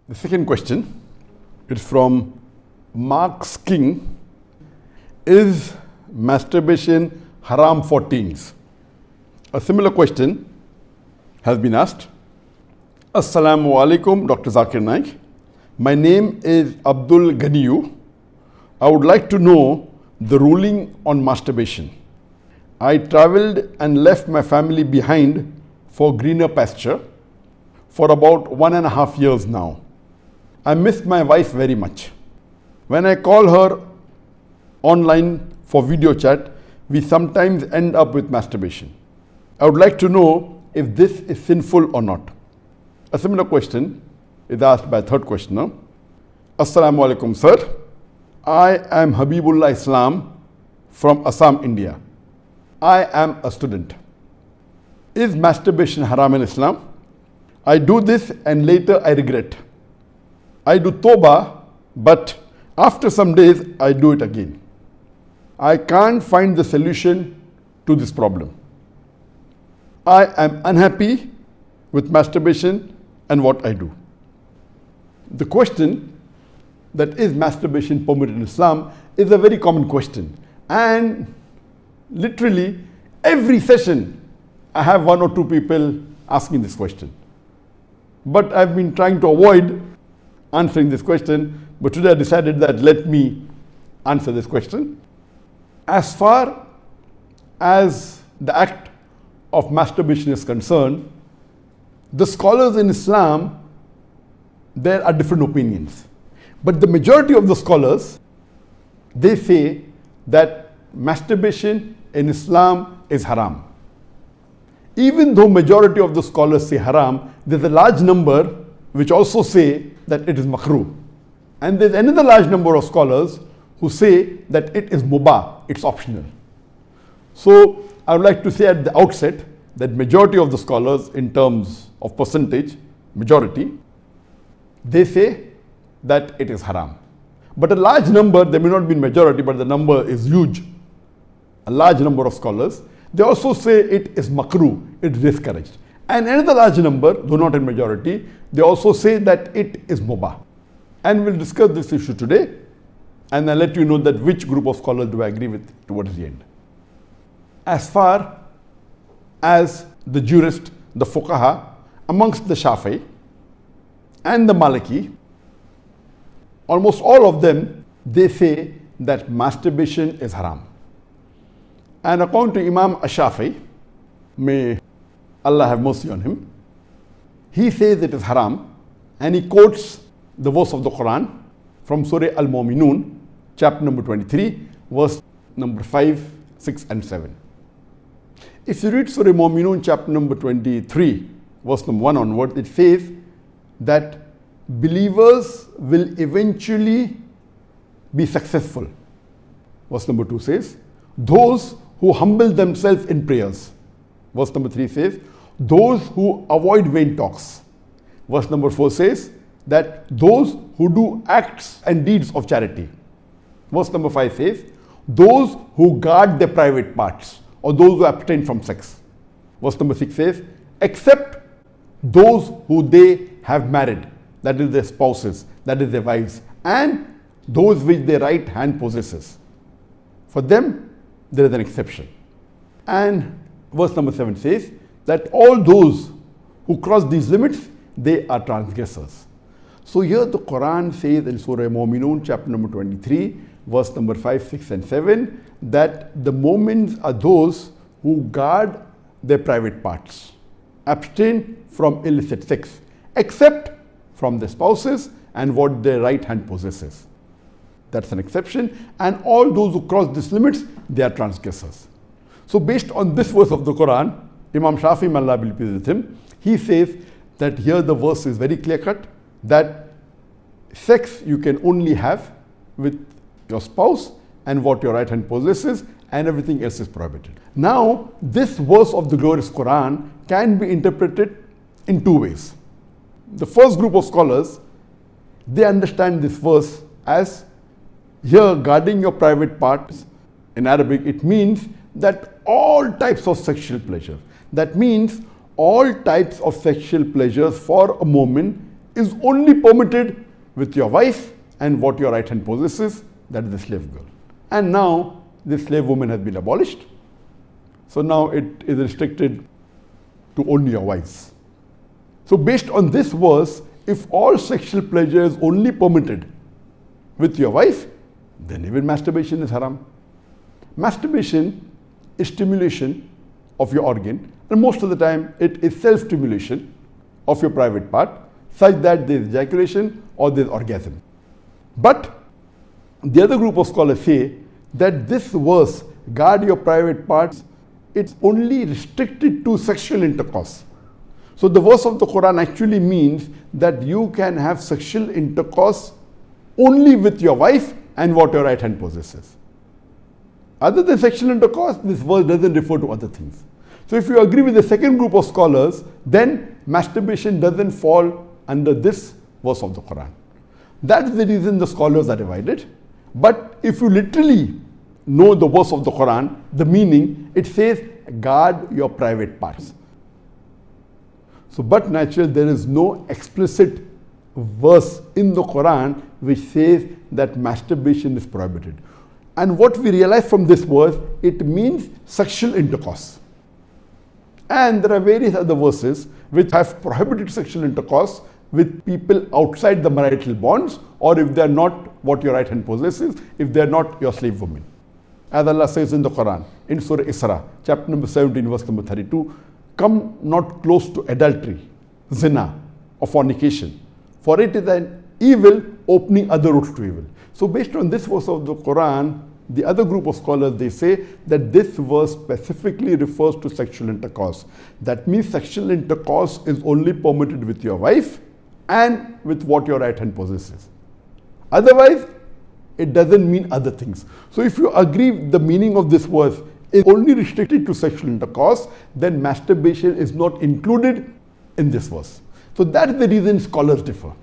The second question is from Mark's King. Is masturbation haram for teens? A similar question has been asked. Assalamu alaikum, Dr. Zakir Naik. My name is Abdul Ganiyu. I would like to know the ruling on masturbation. I traveled and left my family behind for greener pasture for about 1.5 years now. I miss my wife very much. When I call her online for video chat, we sometimes end up with masturbation. I would like to know if this is sinful or not. A similar question is asked by a third questioner. Assalamu alaikum, sir. I am Habibullah Islam from Assam, India. I am a student. Is masturbation haram in Islam? I do this and later I regret. I do tawbah, but after some days I do it again. I can't find the solution to this problem. I am unhappy with masturbation and what I do. The question that is masturbation permitted in Islam is a very common question, and literally every session I have 1 or 2 people asking this question. But I've been trying to avoid answering this question, but today I decided that let me answer this question. As far as the act of masturbation is concerned, the scholars in Islam, there are different opinions. But the majority of the scholars, they say that masturbation in Islam is haram. Even though majority of the scholars say haram, there's a large number which also say that it is makrooh. And there's another large number of scholars who say that it is mubah, it's optional. So I would like to say at the outset that majority of the scholars, in terms of percentage, majority, they say that it is haram. But a large number, there may not be majority, but the number is huge. A large number of scholars, they also say it is makrooh, it is discouraged. And another large number, though not in majority, they also say that it is mubah. And we'll discuss this issue today, and I'll let you know that which group of scholars do I agree with towards the end. As far as the jurist, the fuqaha, amongst the Shafi'i and the Maliki, almost all of them, they say that masturbation is haram. And according to Imam Ash-Shafi'i, may Allah have mercy on him, he says it is haram, and he quotes the verse of the Quran from Surah Al-Mu'minun, chapter number 23, verse number 5, 6 and 7. If you read Surah Al-Mu'minun, chapter number 23, verse number 1 onward, it says that believers will eventually be successful. Verse number 2 says, those who humble themselves in prayers. Verse number 3 says, those who avoid vain talks. Verse number 4 says that those who do acts and deeds of charity. Verse number 5 says, those who guard their private parts, or those who abstain from sex. Verse number 6 says, except those who they have married, that is their spouses, that is their wives, and those which their right hand possesses. For them, there is an exception. And verse number 7 says that all those who cross these limits, they are transgressors. So here the Quran says in Surah Al-Mu'minun, chapter number 23, verse number 5, 6 and 7, that the mu'mins are those who guard their private parts, abstain from illicit sex, except from their spouses and what their right hand possesses. That's an exception. And all those who cross these limits, they are transgressors. So based on this verse of the Quran, Imam Shafi'i, may Allah be pleased with him, he says that here the verse is very clear cut, that sex you can only have with your spouse and what your right hand possesses, and everything else is prohibited. Now, this verse of the glorious Quran can be interpreted in 2 ways. The first group of scholars, they understand this verse as here guarding your private parts. In Arabic, it means that all types of sexual pleasure. That means all types of sexual pleasures for a moment is only permitted with your wife and what your right hand possesses, that is the slave girl. And now the slave woman has been abolished. So now it is restricted to only your wives. So based on this verse, if all sexual pleasure is only permitted with your wife, then even masturbation is haram. Masturbation is stimulation of your organ, and most of the time it is self-stimulation of your private part, such that there is ejaculation or there is orgasm. But the other group of scholars say that this verse, guard your private parts, it's only restricted to sexual intercourse. So the verse of the Quran actually means that you can have sexual intercourse only with your wife and what your right hand possesses. Other than sexual intercourse, this verse doesn't refer to other things. So if you agree with the second group of scholars, then masturbation doesn't fall under this verse of the Quran. That's the reason the scholars are divided. But if you literally know the verse of the Quran, the meaning, it says, guard your private parts. So, but naturally, there is no explicit verse in the Quran which says that masturbation is prohibited. And what we realize from this verse, it means sexual intercourse. And there are various other verses which have prohibited sexual intercourse with people outside the marital bonds, or if they are not what your right hand possesses, if they are not your slave woman. As Allah says in the Quran, in Surah Isra, chapter number 17, verse number 32, come not close to adultery, zina, or fornication, for it is an evil opening other routes to evil. So based on this verse of the Quran, the other group of scholars, they say that this verse specifically refers to sexual intercourse. That means sexual intercourse is only permitted with your wife and with what your right hand possesses. Otherwise, it doesn't mean other things. So if you agree the meaning of this verse is only restricted to sexual intercourse, then masturbation is not included in this verse. So that is the reason scholars differ.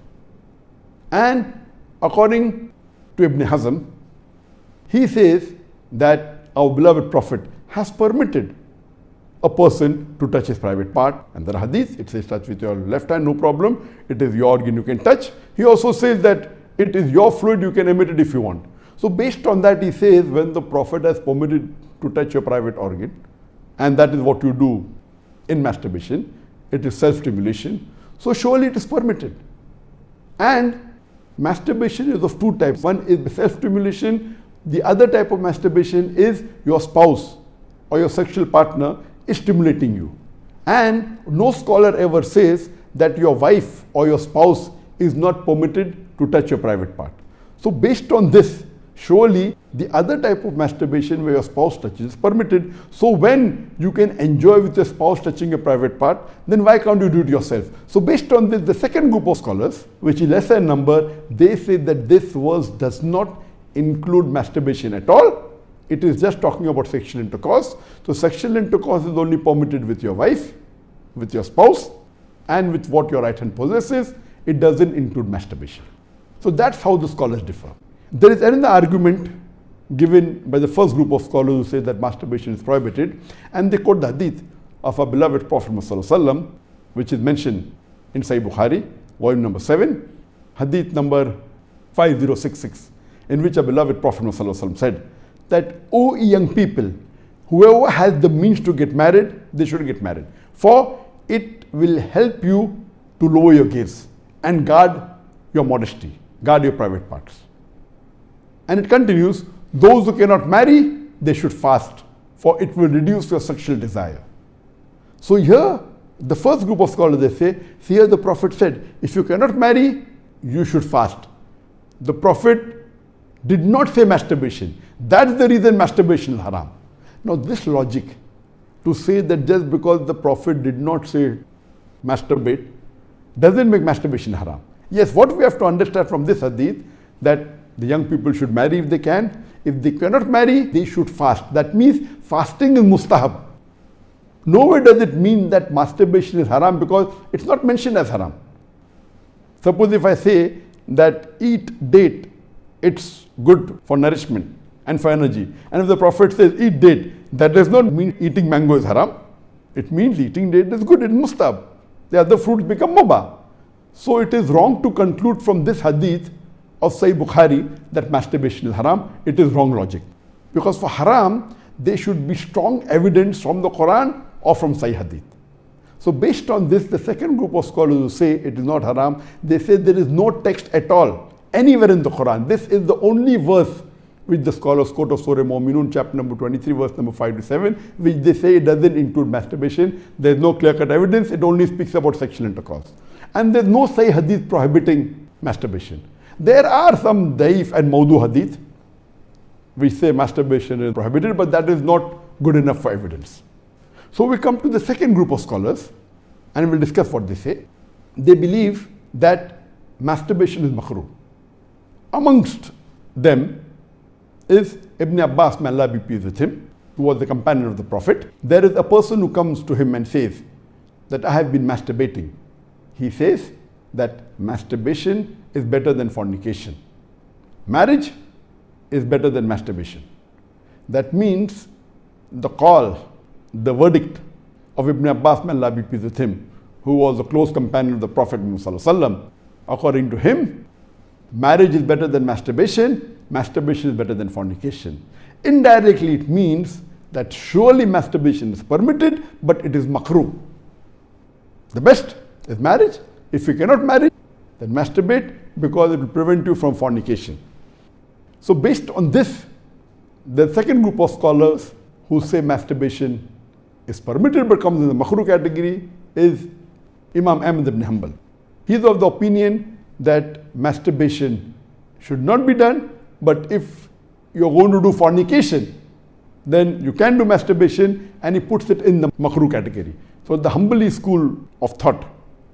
And according to Ibn Hazm, he says that our beloved Prophet has permitted a person to touch his private part. And there are hadith, it says touch with your left hand, no problem. It is your organ, you can touch. He also says that it is your fluid, you can emit it if you want. So based on that, he says when the Prophet has permitted to touch your private organ, and that is what you do in masturbation, it is self-stimulation, so surely it is permitted. And masturbation is of two types. One is self-stimulation. The other type of masturbation is your spouse or your sexual partner is stimulating you. And no scholar ever says that your wife or your spouse is not permitted to touch your private part. So based on this, surely the other type of masturbation where your spouse touches is permitted. So when you can enjoy with your spouse touching your private part, then why can't you do it yourself? So based on this, the second group of scholars, which is lesser in number, they say that this verse does not include masturbation at all. It is just talking about sexual intercourse. So sexual intercourse is only permitted with your wife, with your spouse, and with what your right hand possesses. It doesn't include masturbation. So that's how the scholars differ. There is another argument given by the first group of scholars who say that masturbation is prohibited, and they quote the hadith of our beloved Prophet ﷺ, which is mentioned in Sahih Bukhari, volume number 7, hadith number 5066, in which our beloved Prophet ﷺ said that, O young people, whoever has the means to get married, they should get married, for it will help you to lower your gaze and guard your modesty, guard your private parts. And it continues, those who cannot marry, they should fast, for it will reduce your sexual desire. So here, the first group of scholars, they say, here the Prophet said, if you cannot marry, you should fast. The Prophet did not say masturbation. That's the reason masturbation is haram. Now this logic, to say that just because the Prophet did not say masturbate, doesn't make masturbation haram. Yes, what we have to understand from this hadith, that the young people should marry if they can. If they cannot marry, they should fast. That means fasting is mustahab. Nowhere does it mean that masturbation is haram, because it's not mentioned as haram. Suppose if I say that eat date, it's good for nourishment and for energy. And if the Prophet says eat date, that does not mean eating mango is haram. It means eating date is good, it's mustahab. The other fruits become mubah. So it is wrong to conclude from this hadith of Sahih Bukhari that masturbation is haram. It is wrong logic. Because for haram, there should be strong evidence from the Quran or from Sahih hadith. So based on this, the second group of scholars who say it is not haram, they say there is no text at all anywhere in the Quran. This is the only verse which the scholars quote of Surah Mu'minun, chapter number 23, verse number 5 to 7, which they say it doesn't include masturbation. There is no clear-cut evidence. It only speaks about sexual intercourse. And there is no Sahih hadith prohibiting masturbation. There are some daif and mawdu hadith which say masturbation is prohibited, but that is not good enough for evidence. So we come to the second group of scholars and we'll discuss what they say. They believe that masturbation is makrooh. Amongst them is Ibn Abbas, may Allah be pleased with him, who was the companion of the Prophet. There is a person who comes to him and says that I have been masturbating. He says that masturbation is better than fornication. Marriage is better than masturbation. That means the call, the verdict of Ibn Abbas, may Allah be pleased with him, who was a close companion of the Prophet Muhammad, according to him, marriage is better than masturbation, masturbation is better than fornication. Indirectly, it means that surely masturbation is permitted, but it is makrooh. The best is marriage. If you cannot marry, then masturbate, because it will prevent you from fornication. So based on this, the second group of scholars who say masturbation is permitted but comes in the makrooh category is Imam Ahmad ibn Hanbal. He is of the opinion that masturbation should not be done, but if you are going to do fornication, then you can do masturbation, and he puts it in the makrooh category. So the Hanbali school of thought,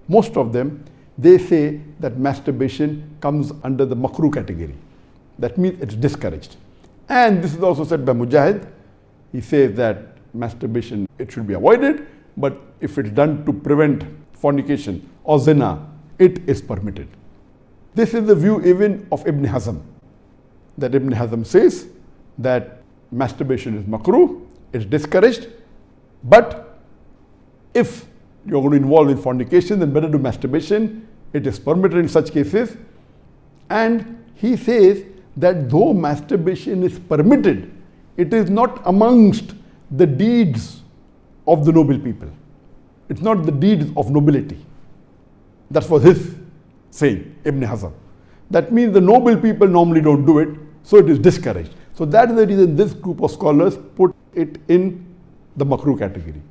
most of them, they say that masturbation comes under the makrooh category. That means it's discouraged. And this is also said by Mujahid. He says that masturbation, it should be avoided, but if it's done to prevent fornication or zina, it is permitted. This is the view even of Ibn Hazm, that Ibn Hazm says that masturbation is makrooh, it's discouraged, but if you're going to involve in fornication, then better do masturbation, it is permitted in such cases. And he says that though masturbation is permitted, it is not amongst the deeds of the noble people. It's not the deeds of nobility. That was his saying, Ibn Hazm. That means the noble people normally don't do it, so it is discouraged. So that is the reason this group of scholars put it in the makrooh category.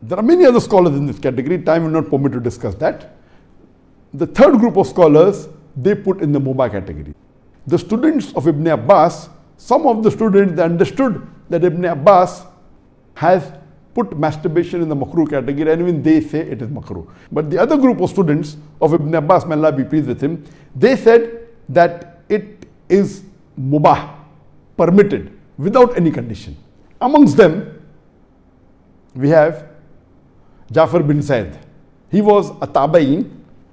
There are many other scholars in this category. Time will not permit to discuss that. The third group of scholars, they put in the mubah category. The students of Ibn Abbas, some of the students, they understood that Ibn Abbas has put masturbation in the makrooh category, and even they say it is makrooh. But the other group of students of Ibn Abbas, may Allah be pleased with him, they said that it is mubah, permitted, without any condition. Amongst them, we have Jafar bin Zaid. He was a tabain,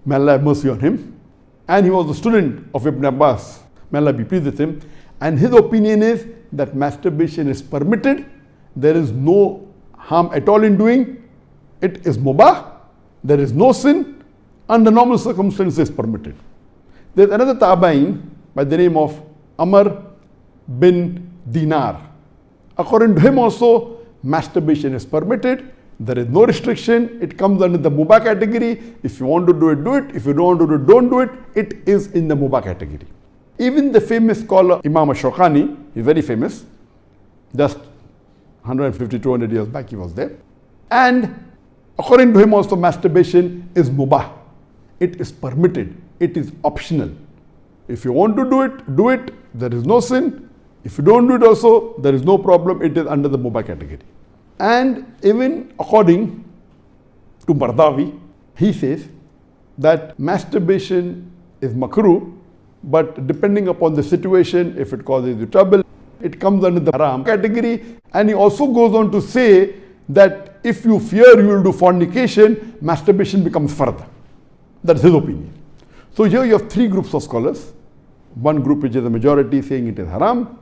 may Allah have mercy on him, and he was a student of Ibn Abbas, may Allah be pleased with him, and his opinion is that masturbation is permitted, there is no harm at all in doing, it is mubah, there is no sin, under normal circumstances permitted. There is another tabain by the name of Amr bin Dinar. According to him also, masturbation is permitted, there is no restriction, it comes under the mubah category. If you want to do it, do it. If you don't want to do it, don't do it. It is in the mubah category. Even the famous scholar Imam Shawkani, he is very famous, just 150, 200 years back he was there. And according to him also, masturbation is mubah. It is permitted. It is optional. If you want to do it, do it. There is no sin. If you don't do it also, there is no problem. It is under the mubah category. And even according to Bardawi, he says that masturbation is makrooh, but depending upon the situation, if it causes you trouble, it comes under the Haraam category. And he also goes on to say that if you fear you will do fornication, masturbation becomes fard. That's his opinion. So here you have three groups of scholars. One group which is the majority saying it is haram,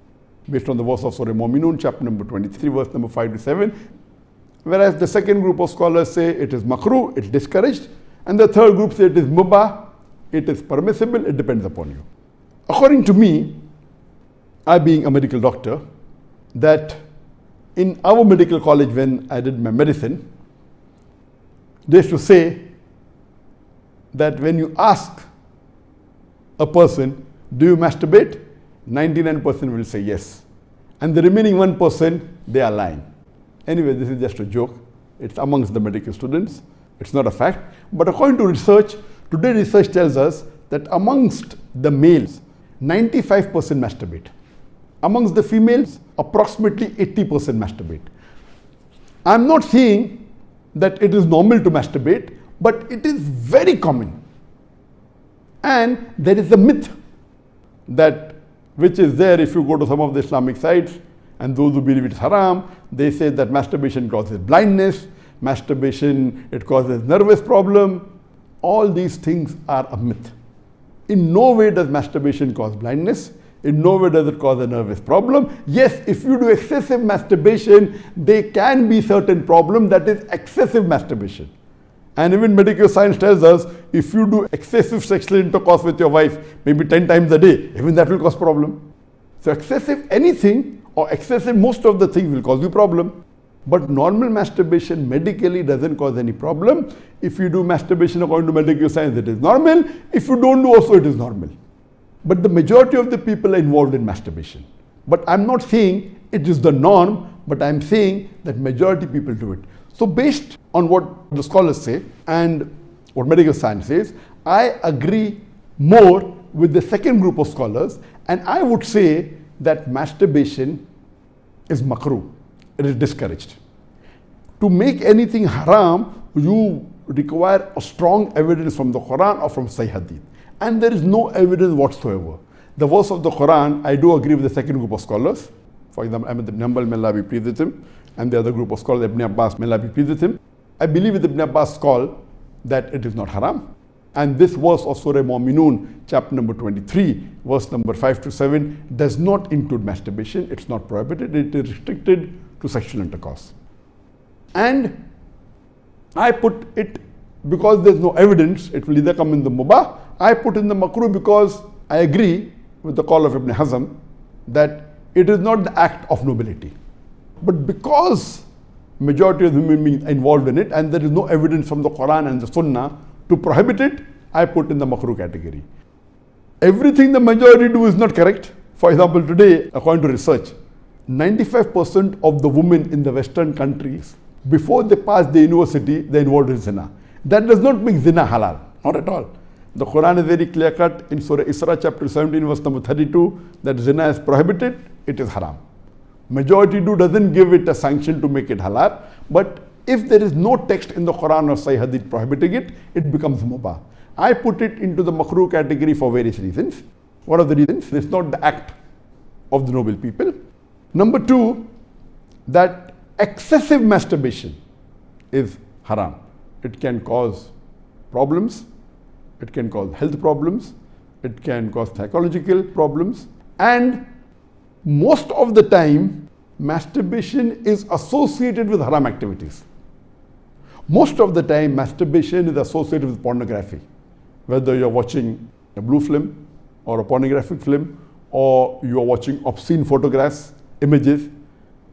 based on the verse of Surah Mu'minun, chapter number 23, verse number 5 to 7. Whereas the second group of scholars say it is makrooh, it's discouraged. And the third group say it is mubah, it is permissible, it depends upon you. According to me, I being a medical doctor, that in our medical college when I did my medicine, they used to say that when you ask a person, do you masturbate? 99% will say yes. And the remaining 1%, they are lying. Anyway, this is just a joke. It's amongst the medical students. It's not a fact. But according to research, today research tells us that amongst the males, 95% masturbate. Amongst the females, approximately 80% masturbate. I'm not saying that it is normal to masturbate, but it is very common. And there is a myth that which is there if you go to some of the Islamic sites, and those who believe it's haram, they say that masturbation causes blindness, masturbation, it causes nervous problem. All these things are a myth. In no way does masturbation cause blindness. In no way does it cause a nervous problem. Yes, if you do excessive masturbation, there can be certain problem, that is excessive masturbation. And even medical science tells us, if you do excessive sexual intercourse with your wife, maybe 10 times a day, even that will cause problem. So excessive anything or excessive most of the things will cause you problem. But normal masturbation medically doesn't cause any problem. If you do masturbation according to medical science, it is normal. If you don't do also, it is normal. But the majority of the people are involved in masturbation. But I'm not saying it is the norm, but I'm saying that majority people do it. So based on what the scholars say and what medical science says, I agree more with the second group of scholars, and I would say that masturbation is makruh. It is discouraged. To make anything haram, you require a strong evidence from the Quran or from Sahih Hadith. And there is no evidence whatsoever. The verse of the Quran, I do agree with the second group of scholars. For example, Ahmad ibn Hanbal, may Allah be pleased with him, and the other group of scholars, Ibn Abbas, may Allah be pleased with him. I believe with Ibn Abbas' call that it is not haram. And this verse of Surah Mu'minun, chapter number 23, verse number 5 to 7, does not include masturbation. It's not prohibited. It is restricted to sexual intercourse. And I put it, because there's no evidence, it will either come in the mubah. I put in the makruh because I agree with the call of Ibn Hazm that it is not the act of nobility. But because majority of human beings are involved in it and there is no evidence from the Quran and the Sunnah to prohibit it, I put in the makruh category. Everything the majority do is not correct. For example, today, according to research, 95% of the women in the Western countries, before they pass the university, they are involved in zina. That does not make zina halal, not at all. The Quran is very clear cut in Surah Isra chapter 17 verse number 32 that zina is prohibited, it is haram. Majority doesn't give it a sanction to make it halal, but if there is no text in the Quran or Sahih Hadith prohibiting it, it becomes mubah. I put it into the makruh category for various reasons. One of the reasons, it's not the act of the noble people. Number two, that excessive masturbation is haram. It can cause problems, it can cause health problems, it can cause psychological problems, and most of the time, masturbation is associated with haram activities. Most of the time, masturbation is associated with pornography. Whether you're watching a blue film or a pornographic film, or you are watching obscene photographs, images.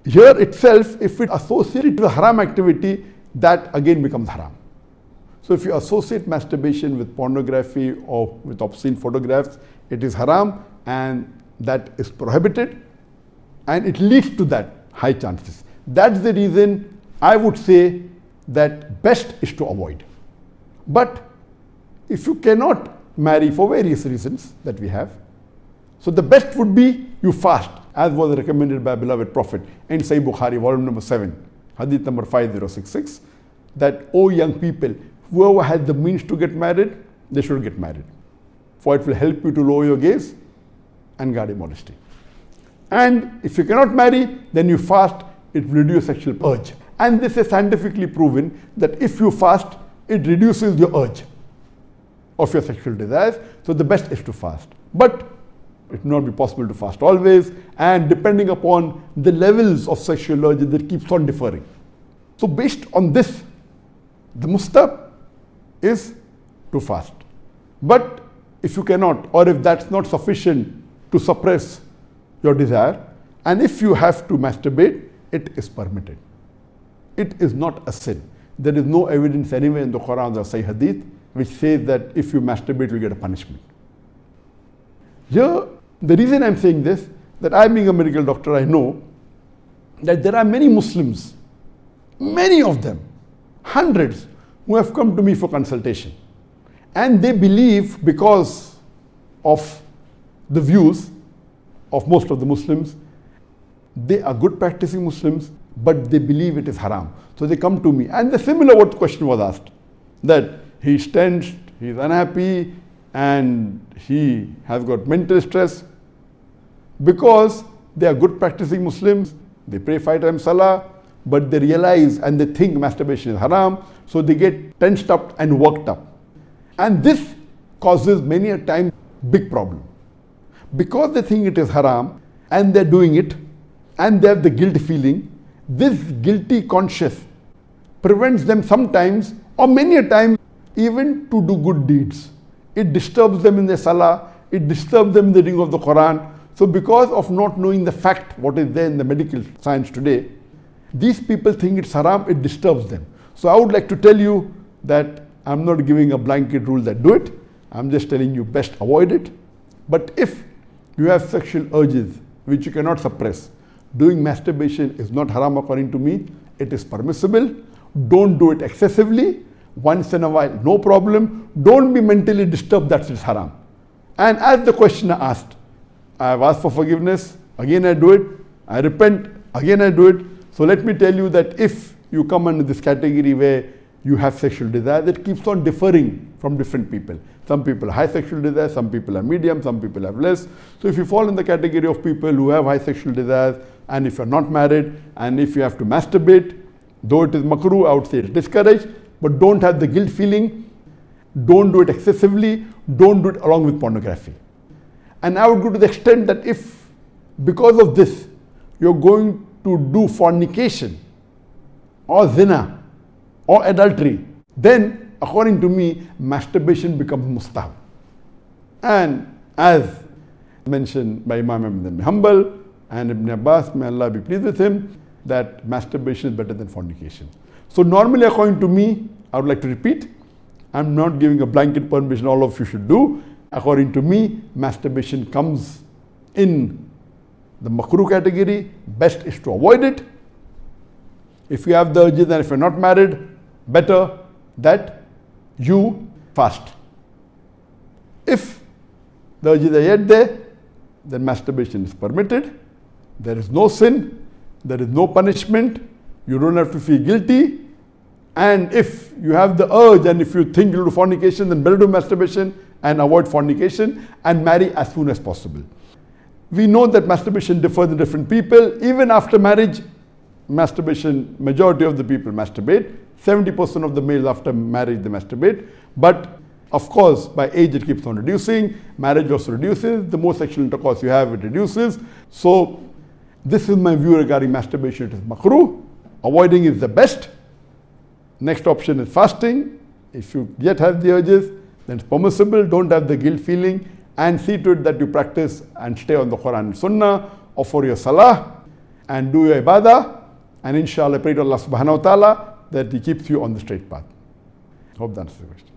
Here itself, if it associated with haram activity, that again becomes haram. So if you associate masturbation with pornography or with obscene photographs, it is haram and that is prohibited, and it leads to that high chances. That's the reason I would say that best is to avoid. But if you cannot marry for various reasons that we have, so the best would be you fast, as was recommended by beloved Prophet in Sahih Bukhari, volume number 7, hadith number 5066, that, O young people, whoever has the means to get married, they should get married. For it will help you to lower your gaze and guard your modesty. And if you cannot marry, then you fast, it will reduce sexual urge. And this is scientifically proven that if you fast, it reduces your urge of your sexual desires. So the best is to fast. But it will not be possible to fast always, and depending upon the levels of sexual urge, that keeps on differing. So based on this, the mustahab is to fast. But if you cannot, or if that's not sufficient to suppress your desire, and if you have to masturbate, it is permitted. It is not a sin. There is no evidence anywhere in the Quran or Sahih Hadith which says that if you masturbate, you get a punishment. Here, the reason I'm saying this, that I being a medical doctor, I know that there are many Muslims, many of them, hundreds, who have come to me for consultation. And they believe, because of the views of most of the Muslims, they are good practicing Muslims, but they believe it is haram. So they come to me. And the similar what question was asked, that he's tensed, he's unhappy, and he has got mental stress. Because they are good practicing Muslims, they pray 5 times salah, but they realize and they think masturbation is haram, so they get tensed up and worked up. And this causes many a time big problem. Because they think it is haram and they're doing it and they have the guilt feeling, this guilty conscience prevents them sometimes or many a time even to do good deeds. It disturbs them in their salah, it disturbs them in the reading of the Quran. So because of not knowing the fact, what is there in the medical science today, these people think it's haram, it disturbs them. So I would like to tell you that I'm not giving a blanket rule that do it. I'm just telling you best avoid it. But if you have sexual urges which you cannot suppress, doing masturbation is not haram according to me. It is permissible. Don't do it excessively. Once in a while, no problem. Don't be mentally disturbed that it's haram. And as the questioner asked, I have asked for forgiveness, again I do it. I repent, again I do it. So let me tell you that if you come under this category where you have sexual desire, that keeps on differing from different people. Some people have high sexual desire, some people have medium, some people have less. So if you fall in the category of people who have high sexual desires, and if you're not married, and if you have to masturbate, though it is makrooh, I would say it's discouraged, but don't have the guilt feeling, don't do it excessively, don't do it along with pornography. And I would go to the extent that if, because of this, you're going to do fornication, or zina, or adultery, then according to me, masturbation becomes mustahab. And as mentioned by Imam Ibn Hanbal and Ibn Abbas, may Allah be pleased with him, that masturbation is better than fornication. So normally according to me, I would like to repeat, I'm not giving a blanket permission all of you should do. According to me, masturbation comes in the makrooh category. Best is to avoid it. If you have the urges and if you're not married, better that you fast. If the urges are yet there, then masturbation is permitted. There is no sin, there is no punishment, you don't have to feel guilty. And if you have the urge and if you think you'll do fornication, then better do masturbation and avoid fornication and marry as soon as possible. We know that masturbation differs in different people. Even after marriage, masturbation, majority of the people masturbate. 70% of the males after marriage, they masturbate. But of course, by age it keeps on reducing. Marriage also reduces. The more sexual intercourse you have, it reduces. So this is my view regarding masturbation. It is makrooh. Avoiding is the best. Next option is fasting. If you yet have the urges, then it's permissible. Don't have the guilt feeling, and see to it that you practice and stay on the Quran and Sunnah, offer your salah and do your ibadah, and inshallah pray to Allah subhanahu wa ta'ala that He keeps you on the straight path. Hope that answers the question.